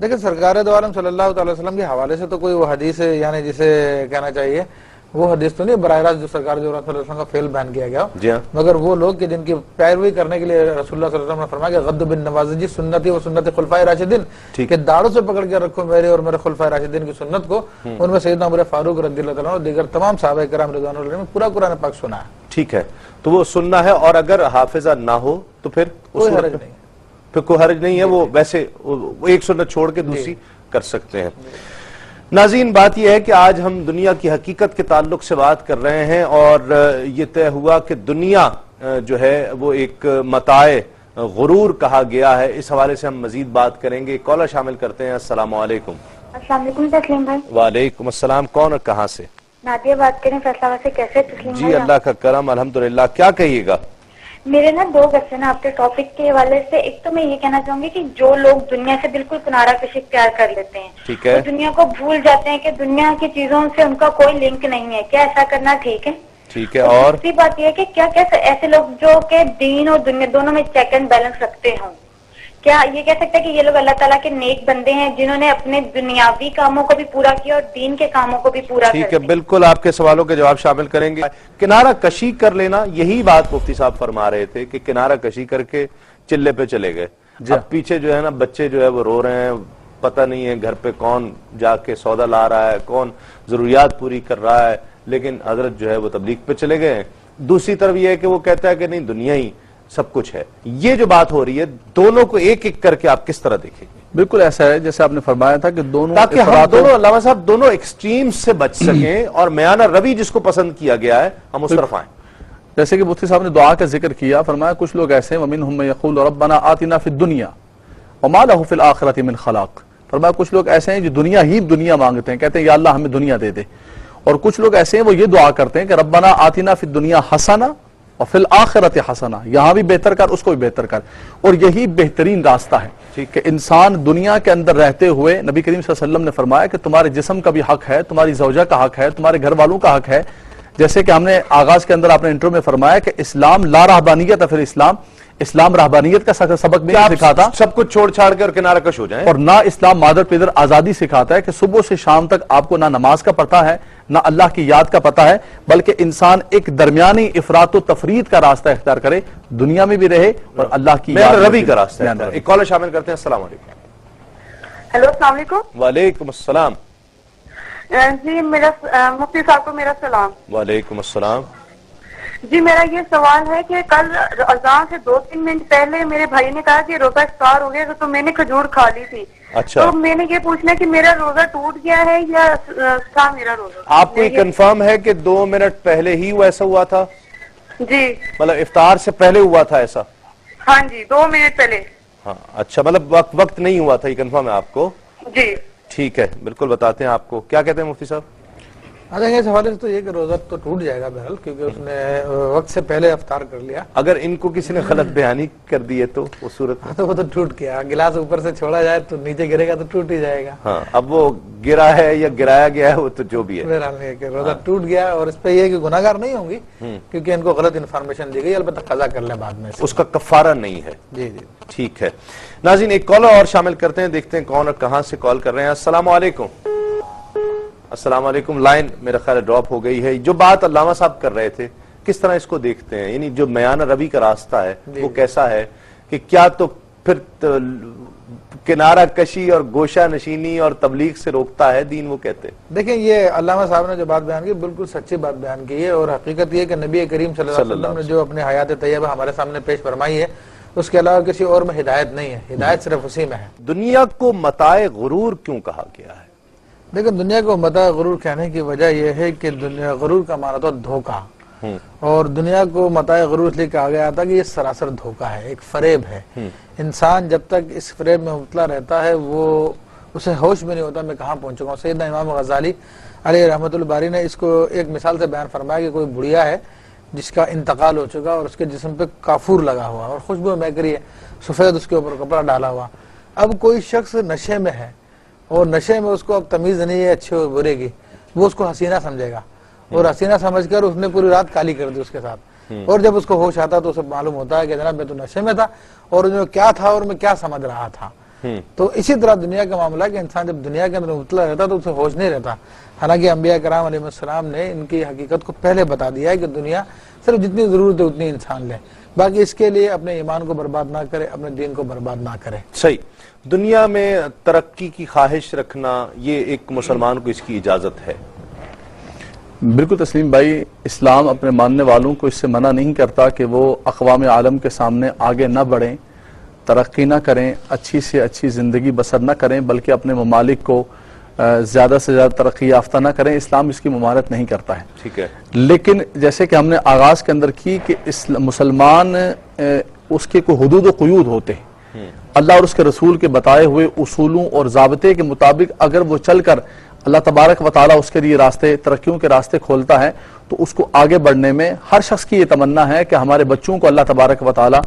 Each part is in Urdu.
لیکن سرکار دو عالم صلی اللہ تعالی وسلم کے حوالے سے تو کوئی وہ حدیث ہے یعنی جسے کہنا چاہیے وہ حدیث تو نہیں براہ راست جو سرکار دو عالم صلی اللہ علیہ وسلم کا فعل بیان کیا گیا جی ہاں، مگر وہ لوگ کہ جن کی پیروی کرنے کے لیے رسول اللہ صلی اللہ علیہ وسلم نے فرمایا کہ غد بن نوازجی سنتی و سنت خلفائے راشدین کہ داڑوں سے پکڑ کے رکھو میرے اور میرے خلفائے راشدین کی سنت کو. ان میں سیدنا عمر فاروق رضی اللہ تعالیٰ اور دیگر تمام صحابہ کرام رضوان اللہ علیہم نے پورا قرآن پاک سنا ہے. ٹھیک ہے، تو وہ سننا ہے، اور اگر حافظہ نہ ہو تو پھر کوئی حرج نہیں ہے. پھر کوئی حرج نہیں ہے، وہ ویسے ایک سنت چھوڑ کے دوسری کر سکتے ہیں. ناظرین، بات یہ ہے کہ آج ہم دنیا کی حقیقت کے تعلق سے بات کر رہے ہیں، اور یہ طے ہوا کہ دنیا جو ہے وہ ایک متاع غرور کہا گیا ہے. اس حوالے سے ہم مزید بات کریں گے. کالر شامل کرتے ہیں. السلام علیکم. السلام علیکم تسلیم بھائی. وعلیکم السلام. کون اور کہاں سے؟ نادیہ بات کریں فیصلہ آباد سے. کیسے تسلیم جی بھائی؟ اللہ کا کرم، الحمدللہ. کیا کہیے گا؟ میرے نا دو کوشچن آپ کے ٹاپک کے حوالے سے. ایک تو میں یہ کہنا چاہوں گی کہ جو لوگ دنیا سے بالکل کنارہ کشی اختیار کر لیتے ہیں، ٹھیک ہے، وہ دنیا کو بھول جاتے ہیں کہ دنیا کی چیزوں سے ان کا کوئی لنک نہیں ہے. کیا ایسا کرنا ٹھیک ہے؟ ٹھیک ہے. اور دوسری بات یہ ہے کہ کیا ایسے لوگ جو کہ دین اور دنیا دونوں میں چیک اینڈ بیلنس رکھتے ہوں، کیا یہ کہہ سکتے ہیں کہ یہ لوگ اللہ تعالیٰ کے نیک بندے ہیں جنہوں نے اپنے دنیاوی کاموں کو بھی پورا کیا اور دین کے کاموں کو بھی پورا کیا؟ ٹھیک ہے، بالکل آپ کے سوالوں کے جواب شامل کریں گے. کنارہ کشی کر لینا، یہی بات مفتی صاحب فرما رہے تھے کہ کنارہ کشی کر کے چلے پہ چلے گئے. اب پیچھے جو ہے نا بچے جو ہے وہ رو رہے ہیں، پتہ نہیں ہے گھر پہ کون جا کے سودا لا رہا ہے، کون ضروریات پوری کر رہا ہے، لیکن حضرت جو ہے وہ تبلیغ پہ چلے گئے ہیں. دوسری طرف یہ ہے کہ وہ کہتا ہے کہ نہیں دنیا ہی سب کچھ ہے. یہ جو بات ہو رہی ہے دونوں کو ایک ایک کر کے آپ کس طرح دیکھیں گے؟ بالکل ایسا ہے جیسے آپ نے فرمایا تھا کہ دونوں تاکہ ہم دونوں علامہ صاحب دونوں ایکسٹریم سے بچ سکیں اور میانہ روی جس کو پسند کیا گیا ہے ہم اس طرف آئیں. جیسے کہ مفتی صاحب نے دعا کا ذکر کیا، فرمایا کچھ لوگ ایسے ہیں وَمِنْهُمْ مَن يَقُولُ رَبَّنَا آتِنَا فِي الدُّنْيَا وَمَا لَهُ فِي الْآخِرَةِ مِنْ خَلَاقٍ. فرمایا کچھ لوگ ایسے ہیں جو دنیا مانگتے ہیں، کہتے ہیں یا اللہ ہمیں دنیا دے دے. اور کچھ لوگ ایسے ہیں وہ یہ دعا کرتے ہیں کہ ربنا آتنا فی الدنیا حسنہ وفی الآخرۃ حسنہ، یہاں بھی بہتر کر اس کو بھی بہتر کر. اور یہی بہترین راستہ ہے کہ انسان دنیا کے اندر رہتے ہوئے، نبی کریم صلی اللہ علیہ وسلم نے فرمایا کہ تمہارے جسم کا بھی حق ہے، تمہاری زوجہ کا حق ہے، تمہارے گھر والوں کا حق ہے. جیسے کہ ہم نے آغاز کے اندر آپ نے انٹرو میں فرمایا کہ اسلام لا رہبانیت ہے، پھر اسلام رہبانیت کا سبق بھی نہیں سکھاتا، سب کچھ چھوڑ چھاڑ کے اور کنارہ کش ہو جائیں. اور نہ اسلام مادر پیدر آزادی سکھاتا ہے کہ صبح سے شام تک آپ کو نہ نماز کا پتہ ہے نہ اللہ کی یاد کا پتہ ہے، بلکہ انسان ایک درمیانی افراط و تفرید کا راستہ اختیار کرے، دنیا میں بھی رہے اور اللہ کی یاد روی کا راستہ. ایک کالر شامل کرتے ہیں. السلام علیکم. ہیلو السلام علیکم. وعلیکم السلام. جی میرا مفتی صاحب کو میرا سلام. وعلیکم السلام. جی میرا یہ سوال ہے کہ کل اذان سے 2-3 منٹ پہلے میرے بھائی نے کہا کہ روزہ افطار ہو گیا، تو میں نے کھجور کھا لی تھی. اچھا، تو میں نے یہ پوچھنا کہ میرا روزہ ٹوٹ گیا ہے یا تھا میرا روزہ؟ آپ کو یہ کنفرم ہے کہ 2 منٹ پہلے ہی وہ ایسا ہوا تھا؟ جی مطلب افطار سے پہلے ہوا تھا ایسا؟ ہاں جی 2 منٹ پہلے. ہاں اچھا، مطلب وقت نہیں ہوا تھا، یہ کنفرم ہے آپ کو؟ جی ٹھیک ہے، بالکل بتاتے ہیں آپ کو. کیا کہتے ہیں مفتی صاحب؟ اس حوالے سے تو یہ کہ روزہ تو ٹوٹ جائے گا بہرحال، کیونکہ اس نے وقت سے پہلے افطار کر لیا. اگر ان کو کسی نے غلط بیانی کر دی ہے تو وہ صورت تو وہ تو ٹوٹ گیا. گلاس اوپر سے چھوڑا جائے تو نیچے گرے گا تو ٹوٹ ہی جائے گا. ہاں، اب وہ گرا ہے یا گرایا گیا ہے وہ تو جو بھی ہے بہرحال یہ کہ روزہ ٹوٹ گیا. اور اس پہ یہ کہ گناہگار نہیں ہوں گی کیونکہ ان کو غلط انفارمیشن دی گئی، البتہ قضا کر لیں بعد میں، اس کا کفارہ نہیں ہے. جی جی ٹھیک ہے. ناظرین ایک کالر اور شامل کرتے ہیں، دیکھتے ہیں کون اور کہاں سے کال کر رہے ہیں. السلام علیکم. السلام علیکم. لائن میرا خیال ڈراپ ہو گئی ہے. جو بات علامہ صاحب کر رہے تھے کس طرح اس کو دیکھتے ہیں؟ یعنی جو میانہ روی کا راستہ ہے وہ کیسا ہے کہ کیا تو پھر کنارہ کشی اور گوشہ نشینی اور تبلیغ سے روکتا ہے دین؟ وہ کہتے ہیں دیکھیں یہ علامہ صاحب نے جو بات بیان کی بالکل سچی بات بیان کی ہے، اور حقیقت یہ کہ نبی کریم صلی اللہ علیہ وسلم نے جو اپنے حیات طیبہ ہمارے سامنے پیش فرمائی ہے اس کے علاوہ کسی اور میں ہدایت نہیں ہے. ہدایت صرف اسی میں ہے. دنیا کو متاع غرور کیوں کہا گیا ہے؟ لیکن دنیا کو متاع غرور کہنے کی وجہ یہ ہے کہ دنیا غرور کا معنی تو دھوکہ، اور دنیا کو متاع غرور اس لیے کہا گیا تھا کہ یہ سراسر دھوکہ ہے، ایک فریب ہے. انسان جب تک اس فریب میں مبتلا رہتا ہے وہ اسے ہوش میں نہیں ہوتا میں کہاں پہنچ چکا ہوں. سیدنا امام غزالی علیہ رحمۃ الباری نے اس کو ایک مثال سے بیان فرمایا کہ کوئی بڑھیا ہے جس کا انتقال ہو چکا اور اس کے جسم پہ کافور لگا ہوا اور خوشبو مہکری ہے، سفید اس کے اوپر کپڑا ڈالا ہوا. اب کوئی شخص نشے میں ہے اور نشے میں اس کو اب تمیز نہیں ہے اچھے اور برے کی، وہ اس کو حسینہ سمجھے گا اور حسینہ سمجھ کر اس نے پوری رات کالی کر دی اس کے ساتھ. اور جب اس کو ہوش آتا تو اسے معلوم ہوتا ہے کہ جناب میں تو نشے میں تھا اور میں کیا تھا اور میں کیا سمجھ رہا تھا. تو اسی طرح دنیا کا معاملہ ہے کہ انسان جب دنیا کے اندر مبتلا رہتا تو اسے ہوش نہیں رہتا. حالانکہ انبیاء کرام علیہ السلام نے ان کی حقیقت کو پہلے بتا دیا ہے کہ دنیا صرف جتنی ضرورت ہے اتنی انسان لے, باقی اس کے لیے اپنے ایمان کو برباد نہ کرے, اپنے دین کو برباد نہ کرے. صحیح. دنیا میں ترقی کی خواہش رکھنا یہ ایک مسلمان کو اس کی اجازت ہے؟ بالکل تسلیم بھائی, اسلام اپنے ماننے والوں کو اس سے منع نہیں کرتا کہ وہ اقوام عالم کے سامنے آگے نہ بڑھیں, ترقی نہ کریں, اچھی سے اچھی زندگی بسر نہ کریں, بلکہ اپنے ممالک کو زیادہ سے زیادہ ترقی یافتہ نہ کریں. اسلام اس کی ممانعت نہیں کرتا ہے. ٹھیک ہے. لیکن جیسے کہ ہم نے آغاز کے اندر کی کہ مسلمان اس کے کوئی حدود و قیود ہوتے ہیں, اللہ اور اس کے رسول کے بتائے ہوئے اصولوں اور ضابطے کے مطابق اگر وہ چل کر اللہ تبارک و تعالیٰ اس کے لیے راستے, ترقیوں کے راستے کھولتا ہے, تو اس کو آگے بڑھنے میں ہر شخص کی یہ تمنا ہے کہ ہمارے بچوں کو اللہ تبارک و تعالیٰ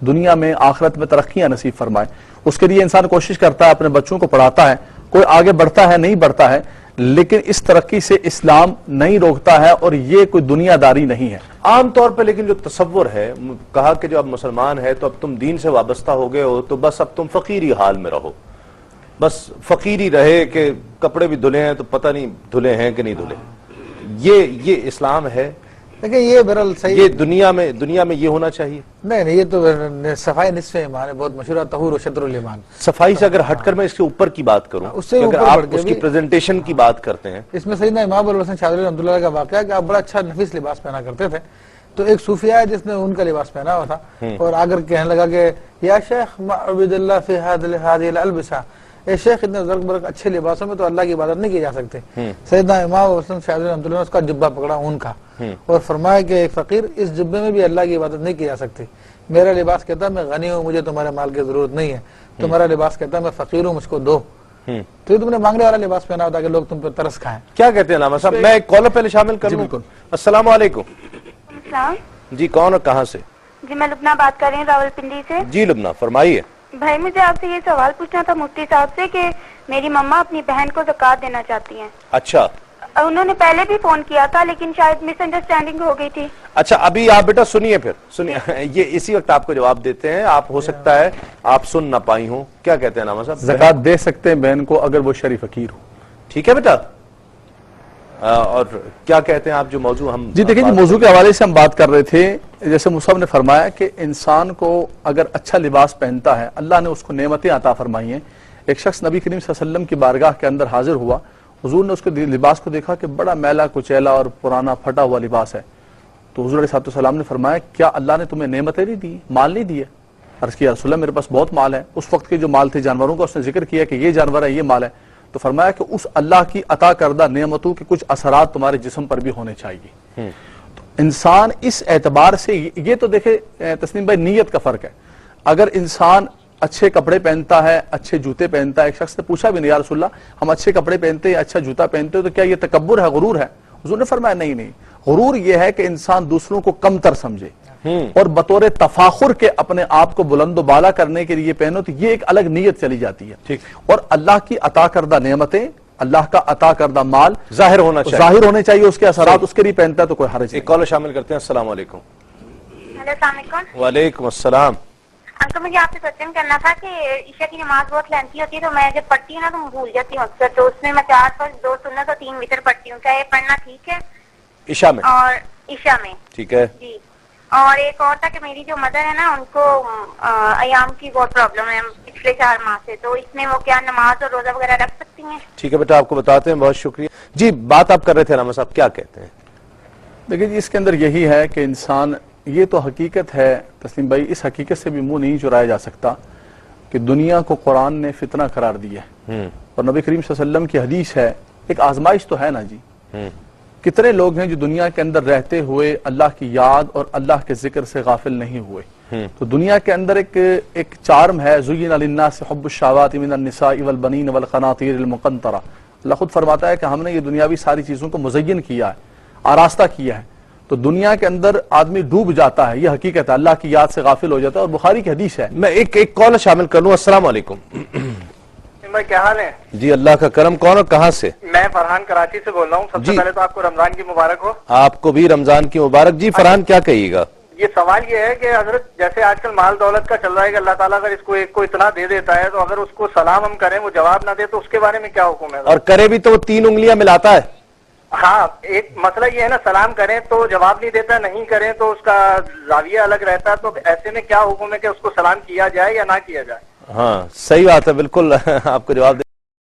دنیا میں آخرت میں ترقیاں نصیب فرمائے. اس کے لیے انسان کوشش کرتا ہے, اپنے بچوں کو پڑھاتا ہے, کوئی آگے بڑھتا ہے نہیں بڑھتا ہے, لیکن اس ترقی سے اسلام نہیں روکتا ہے اور یہ کوئی دنیا داری نہیں ہے. عام طور پہ لیکن جو تصور ہے, کہا کہ جو اب مسلمان ہے تو اب تم دین سے وابستہ ہو گئے ہو تو بس اب تم فقیری حال میں رہو, بس فقیری رہے کہ کپڑے بھی دھلے ہیں تو پتہ نہیں دھلے ہیں کہ نہیں دھلے. یہ اسلام ہے؟ لیکن یہ بہرحال صحیح, یہ دنیا میں یہ ہونا چاہیے؟ نہیں, یہ تو صفائی نصف ایمان ہے, بہت مشہور طہور و شطر الایمان. صفائی سے اگر ہٹ کر میں اس کے اوپر کی بات کروں, اس سے اگر آپ اس کی پریزنٹیشن کی بات کرتے ہیں, اس میں سیدنا امام ابوالحسن شاذلی رحمۃ اللہ کا واقعہ ہے کہ آپ بڑا اچھا نفیس لباس پہنا کرتے تھے. تو ایک صوفیہ ہے جس نے ان کا لباس پہنا ہوا تھا اور آ کر کہنے لگا کہ یا شیخ معبد اللہ فی هذه الالبسہ, اے شیخ اتنے زرق برق اچھے لباسوں میں تو اللہ کی عبادت نہیں کی جا سکتے. سیدنا امام ابوالحسن شاذلی رحمۃ اللہ نے اس کا جبہ پکڑا اون کا اور فرمایا کہ ایک فقیر, اس جبے میں بھی اللہ کی عبادت نہیں کی جا سکتی. میرا لباس کہتا ہے میں غنی ہوں, مجھے تمہارے مال کی ضرورت نہیں ہے. تمہارا لباس کہتا ہے میں فقیر ہوں, مجھ کو دو. تو یہ تم نے مانگنے والا لباس پہنا ہوتا کہ لوگ تم پہ ترس کھائیں. کیا کہتے ہیں علامہ صاحب؟ میں ایک کالر پہلے شامل کر لوں. السلام علیکم. السلام جی کون اور کہاں سے؟ جی میں لبنہ بات کر رہی ہوں راولپنڈی سے. جی لبنہ فرمائیے. بھائی مجھے آپ سے یہ سوال پوچھنا تھا مفتی صاحب سے کہ میری مما اپنی بہن کو زکوٰۃ دینا چاہتی ہیں. اچھا. انہوں نے پہلے بھی فون کیا تھا لیکن شاید مس انڈرسٹینڈنگ ہو گئی تھی. اچھا ابھی آپ بیٹا سنیے, پھر سنیے, یہ اسی وقت آپ کو جواب دیتے ہیں. آپ ہو سکتا ہے آپ سن نہ پائی ہوں. کیا کہتے ہیں علامہ صاحب؟ زکوٰۃ دے سکتے ہیں بہن کو اگر وہ شرع فقیر ہو. ٹھیک ہے بیٹا. اور کیا کہتے ہیں آپ جو موضوع ہم جی دیکھیں, موضوع کے حوالے سے ہم بات کر رہے تھے. جیسے مصعب نے فرمایا کہ انسان کو اگر اچھا لباس پہنتا ہے, اللہ نے اس کو نعمتیں عطا فرمائی ہیں. ایک شخص نبی کریم صلی اللہ علیہ وسلم کی بارگاہ کے اندر حاضر ہوا, حضور نے اس کے لباس کو دیکھا کہ بڑا میلا کچیلا اور پرانا پھٹا ہوا لباس ہے. تو حضور علیہ السلام نے فرمایا کیا اللہ نے تمہیں نعمتیں نہیں دی, مال نہیں دیے؟ عرض کیا رسول اللہ میرے پاس بہت مال ہے. اس وقت کے جو مال تھے جانوروں کا اس نے ذکر کیا کہ یہ جانور ہے, یہ مال ہے. تو فرمایا کہ اس اللہ کی عطا کردہ نعمتوں کے کچھ اثرات تمہارے جسم پر بھی ہونے چاہیے. تو انسان اس اعتبار سے, یہ تو دیکھے تسلیم بھائی نیت کا فرق ہے. اگر انسان اچھے کپڑے پہنتا ہے, اچھے جوتے پہنتا ہے, ایک شخص نے پوچھا بھی نہیں یا رسول اللہ ہم اچھے کپڑے پہنتے ہیں, اچھا جوتا پہنتے ہیں, تو کیا یہ تکبر ہے, غرور ہے؟ حضور نے فرمایا نہیں, غرور یہ ہے کہ انسان دوسروں کو کم تر سمجھے اور بطور تفاخر کے اپنے آپ کو بلند و بالا کرنے کے لیے پہنو, تو یہ ایک الگ نیت چلی جاتی ہے. اور اللہ کی عطا کردہ نعمتیں, اللہ کا عطا کردہ مال ظاہر ہونے چاہیے, اس کے اثرات اس کے لیے پہنتا ہے تو کوئی حرج نہیں. ایک کالر شامل کرتے ہیں. السلام علیکم. السلام علیکم. وعلیکم السلام. انکل مجھے آپ سے کوشچن کرنا تھا کہ عشاء کی نماز بہت لینتھی ہوتی ہے تو میں جب پڑھتی ہوں نا تو بھول جاتی ہوں اکثر, تو اس میں میں 4 فرض 2 سنت اور 3 وتر پڑھتی ہوں. کیا یہ پڑھنا ٹھیک ہے عشاء میں؟ اور عشاء میں ٹھیک ہے جی. اور ایک اور تھا کہ میری جو مدر ہے نا ان کو ایام کی بہت پرابلم ہے پچھلے 4 ماہ سے, تو اس میں وہ کیا نماز اور روزہ وغیرہ رکھ سکتی ہیں؟ ٹھیک ہے بیٹا, آپ کو بتاتے ہیں. بہت شکریہ. جی بات آپ کر رہے تھے علامہ صاحب, کیا کہتے ہیں؟ دیکھیں جی اس کے اندر یہی ہے کہ انسان, یہ تو حقیقت ہے تسلیم بھائی, اس حقیقت سے بھی منہ نہیں چرایا جا سکتا کہ دنیا کو قرآن نے فتنہ قرار دیا ہے اور نبی کریم صلی اللہ علیہ وسلم کی حدیث ہے, ایک آزمائش تو ہے نا جی. کتنے لوگ ہیں جو دنیا کے اندر رہتے ہوئے اللہ کی یاد اور اللہ کے ذکر سے غافل نہیں ہوئے. تو دنیا کے اندر ایک چارم ہے, زین للناس حب الشہوات من النساء والبنین والقناطیر المقنطرہ. اللہ خود فرماتا ہے کہ ہم نے یہ دنیاوی ساری چیزوں کو مزین کیا ہے, آراستہ کیا ہے. تو دنیا کے اندر آدمی ڈوب جاتا ہے, یہ حقیقت ہے, اللہ کی یاد سے غافل ہو جاتا ہے, اور بخاری کی حدیث ہے. میں ایک کال شامل کر لوں. السلام علیکم. بھائی کیا حال ہے؟ جی اللہ کا کرم. کون اور کہاں سے؟ میں فرحان کراچی سے بول رہا ہوں. سب سے پہلے تو آپ کو رمضان کی مبارک ہو. آپ کو بھی رمضان کی مبارک. جی فرحان کیا کہیے گا؟ یہ سوال یہ ہے کہ حضرت جیسے آج کل مال دولت کا چل رہا ہے کہ اللہ تعالیٰ اگر اس کو ایک کو اتنا دے دیتا ہے تو اگر اس کو سلام ہم کریں وہ جواب نہ دے تو اس کے بارے میں کیا حکم ہے؟ اور کرے بھی تو وہ 3 انگلیاں ملاتا ہے. ہاں ایک مسئلہ یہ ہے نا، سلام کریں تو جواب نہیں دیتا، نہیں کریں تو اس کا زاویہ الگ رہتا ہے، تو ایسے میں کیا حکم ہے کہ اس کو سلام کیا جائے یا نہ کیا جائے؟ ہاں صحیح بات ہے، بالکل آپ کو جواب